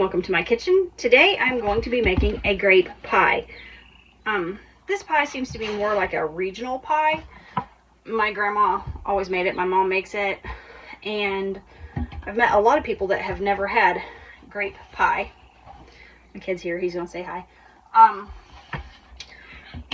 welcome to my kitchen. Today I'm going to be making a grape pie. This pie seems to be more like a regional pie. My grandma always made it, my mom makes it, and I've met a lot of people that have never had grape pie. My kid's here, he's gonna say hi.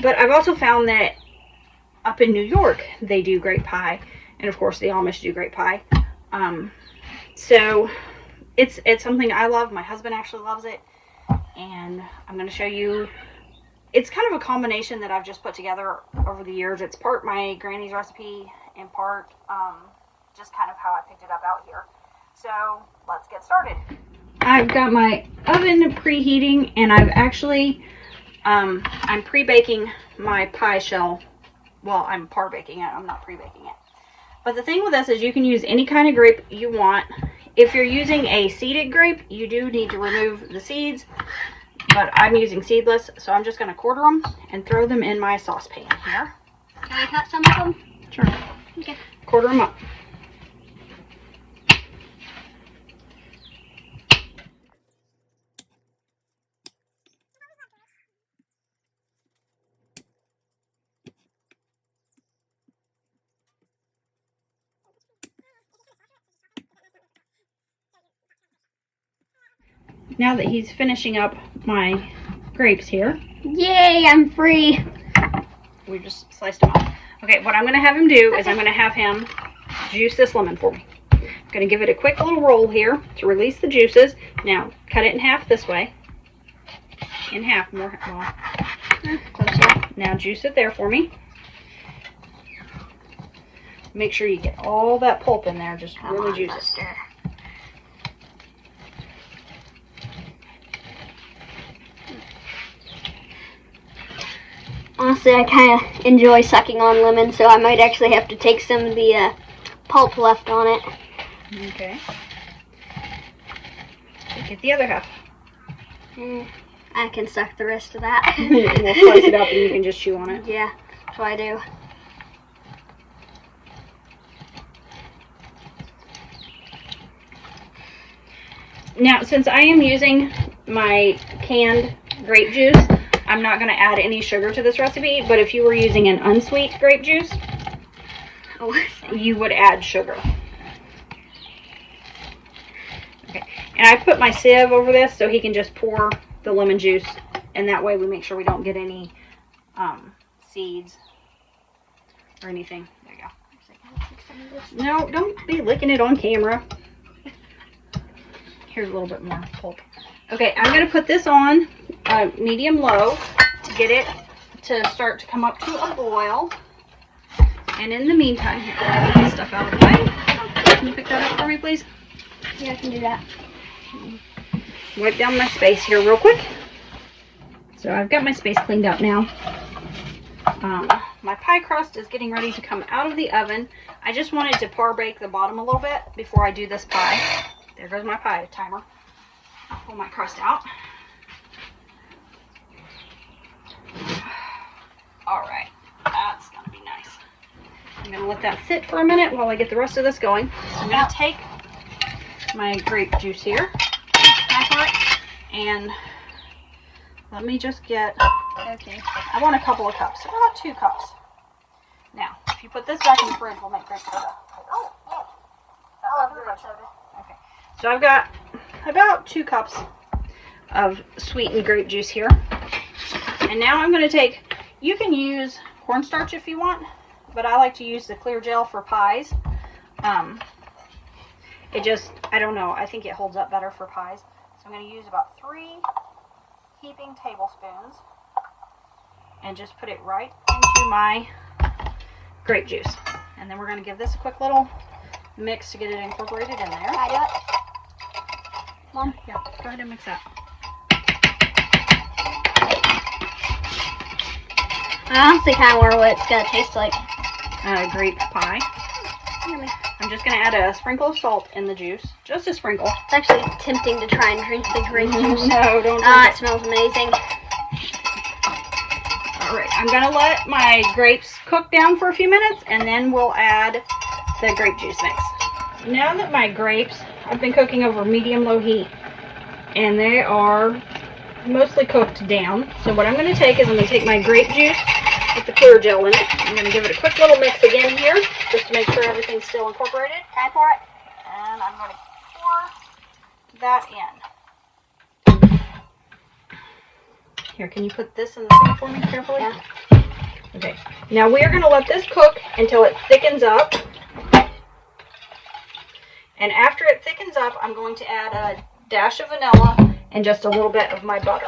But I've also found that up in New York they do grape pie, and of course the Amish do grape pie. So it's something I love. My husband actually loves it, and I'm going to show you. It's kind of a combination that I've just put together over the years. It's part my granny's recipe and part just kind of how I picked it up out here. So let's get started. I've got my oven preheating, and I've actually I'm pre-baking my pie shell. Well, I'm par-baking it. I'm not pre-baking it. But the thing with this is you can use any kind of grape you want. If you're using a seeded grape, you do need to remove the seeds, but I'm using seedless, so I'm just going to quarter them and throw them in my saucepan here. Can I cut some of them? Sure. Okay. Quarter them up. Now that he's finishing up my grapes here. Yay, I'm free. We just sliced them off. Okay, what I'm going to have him do is I'm going to have him juice this lemon for me. I'm going to give it a quick little roll here to release the juices. Now, cut it in half this way. In half more. Well, closer. Now juice it there for me. Make sure you get all that pulp in there. Just really juice it. Honestly, I kind of enjoy sucking on lemon, so I might actually have to take some of the pulp left on it. Okay. Get the other half. I can suck the rest of that. We'll slice it up and you can just chew on it. Yeah, that's what I do. Now, since I am using my canned grape juice, I'm not going to add any sugar to this recipe, but if you were using an unsweet grape juice, you would add sugar. Okay, and I put my sieve over this so he can just pour the lemon juice, and that way we make sure we don't get any seeds or anything. There you go. No, don't be licking it on camera. Here's a little bit more pulp. Okay, I'm going to put this on medium-low to get it to start to come up to a boil. And in the meantime, here, I'll get this stuff out of the way. Can you pick that up for me, please? Yeah, I can do that. Wipe down my space here real quick. So I've got my space cleaned up now. My pie crust is getting ready to come out of the oven. I just wanted to par-bake the bottom a little bit before I do this pie. There goes my pie timer. I'll pull my crust out. Alright, that's going to be nice. I'm going to let that sit for a minute while I get the rest of this going. I'm going to take my grape juice here, and let me just get, I want a couple of cups, about 2 cups. Now, if you put this back in the fridge, we'll make grape soda. Oh, yeah. I love grape soda. Okay, so I've got about 2 cups of sweetened grape juice here. And now I'm going to take, you can use cornstarch if you want, but I like to use the clear gel for pies. It just, I don't know, I think it holds up better for pies. So I'm going to use about 3 heaping tablespoons and just put it right into my grape juice. And then we're going to give this a quick little mix to get it incorporated in there. I do it. Mom? Yeah, go ahead and mix that. I honestly kind of wonder what it's going to taste like. Grape pie. I'm just going to add a sprinkle of salt in the juice. Just a sprinkle. It's actually tempting to try and drink the grape juice. No, don't drink it smells amazing. Alright, I'm going to let my grapes cook down for a few minutes, and then we'll add the grape juice mix. Now that my grapes, I've been cooking over medium-low heat, and they are mostly cooked down. So what I'm going to take is I'm going to take my grape juice with the clear gel in it. I'm going to give it a quick little mix again here, just to make sure everything's still incorporated. Can I pour it? And I'm going to pour that in. Here, can you put this in the sink for me carefully? Yeah. Okay. Now we are going to let this cook until it thickens up. And after it thickens up, I'm going to add a dash of vanilla and just a little bit of my butter.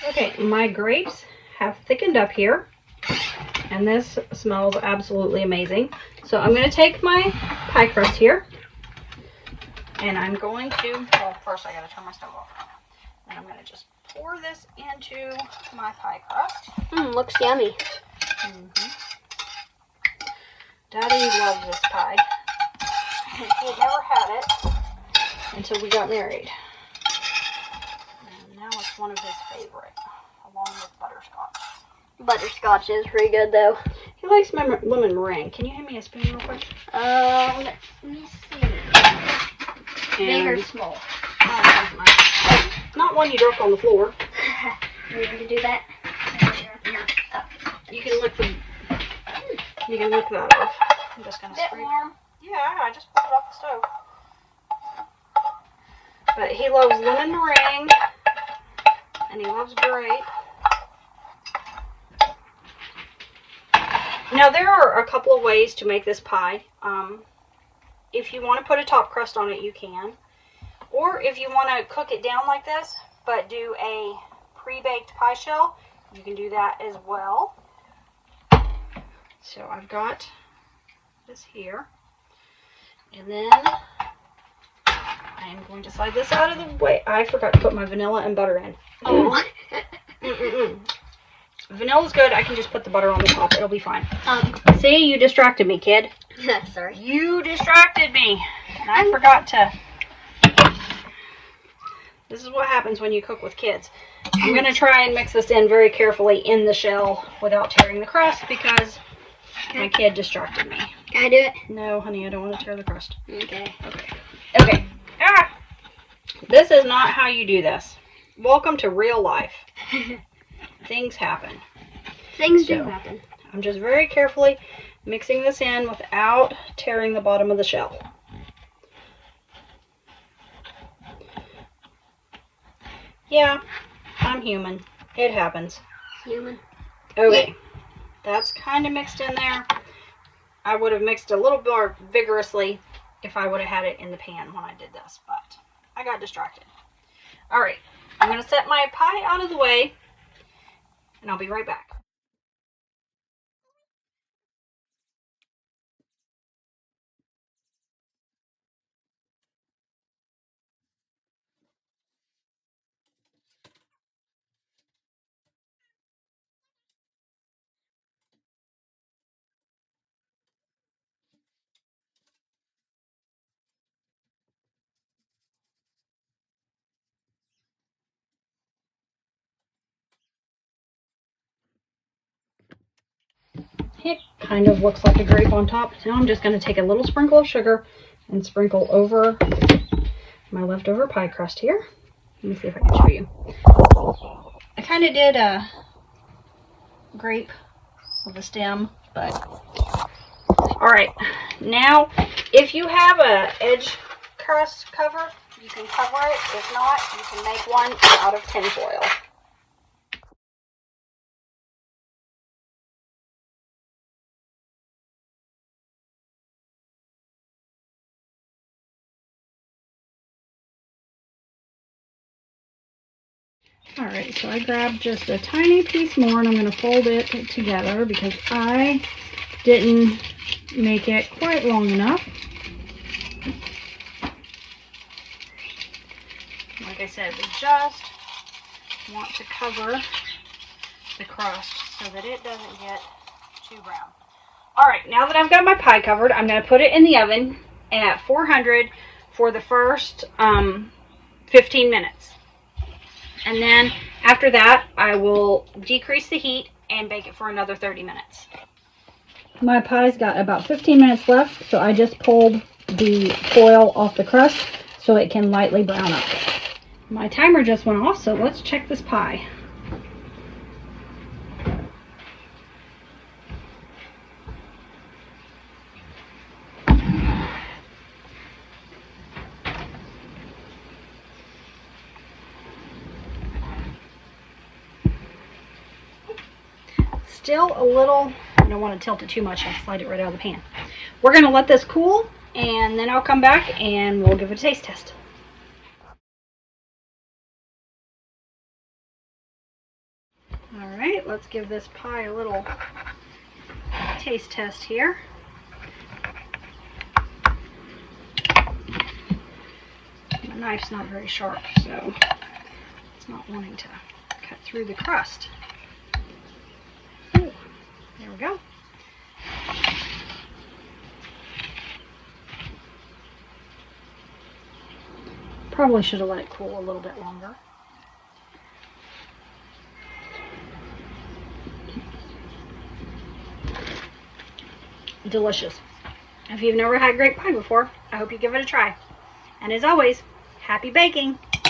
Okay, my grapes have thickened up here, and this smells absolutely amazing. So I'm going to take my pie crust here, and I'm going to, well, first I got to turn my stove off. And I'm going to just pour this into my pie crust. Looks yummy. Daddy loves this pie. He had never had it until we got married. And now it's one of his favorite, along with butterscotch. Butterscotch is pretty good, though. He likes my lemon meringue. Can you hand me a spoon real quick? Let me see. Big or small? Not one you dropped on the floor. You want to do that? You can lick that off. I'm just gonna Bit scrape. warm. Yeah, I just pulled it off the stove. But he loves lemon meringue, and he loves grape. Now there are a couple of ways to make this pie. If you want to put a top crust on it, you can. Or if you want to cook it down like this, but do a pre-baked pie shell, you can do that as well. So I've got this here. And then I am going to slide this out of the way. I forgot to put my vanilla and butter in. Oh. Vanilla's good. I can just put the butter on the top. It'll be fine. See, you distracted me, kid. Sorry. You distracted me. And I forgot to. This is what happens when you cook with kids. I'm going to try and mix this in very carefully in the shell without tearing the crust because my kid distracted me. Can I do it? No, honey, I don't want to tear the crust. Okay. Okay. Ah! This is not how you do this. Welcome to real life. Things happen. Things do happen. I'm just very carefully mixing this in without tearing the bottom of the shell. Yeah, I'm human. It happens. Human. Okay. That's kind of mixed in there. I would have mixed a little more vigorously if I would have had it in the pan when I did this, but I got distracted. Alright, I'm going to set my pie out of the way, and I'll be right back. It kind of looks like a grape on top. Now I'm just going to take a little sprinkle of sugar and sprinkle over my leftover pie crust here. Let me see if I can show you. I kind of did a grape with a stem, but alright. Now, if you have a edge crust cover, you can cover it. If not, you can make one out of tin foil. Alright, so I grabbed just a tiny piece more and I'm going to fold it together because I didn't make it quite long enough. Like I said, we just want to cover the crust so that it doesn't get too brown. Alright, now that I've got my pie covered, I'm going to put it in the oven at 400 for the first 15 minutes. And then after that, I will decrease the heat and bake it for another 30 minutes. My pie's got about 15 minutes left, so I just pulled the foil off the crust. so it can lightly brown up. My timer just went off, so let's check this pie. Still a little, I don't want to tilt it too much, I'll slide it right out of the pan. We're going to let this cool, and then I'll come back and we'll give it a taste test. Alright, let's give this pie a little taste test here. My knife's not very sharp, so it's not wanting to cut through the crust. Ooh, there we go. Probably should have let it cool a little bit longer. Delicious. If you've never had grape pie before, I hope you give it a try. And as always, happy baking!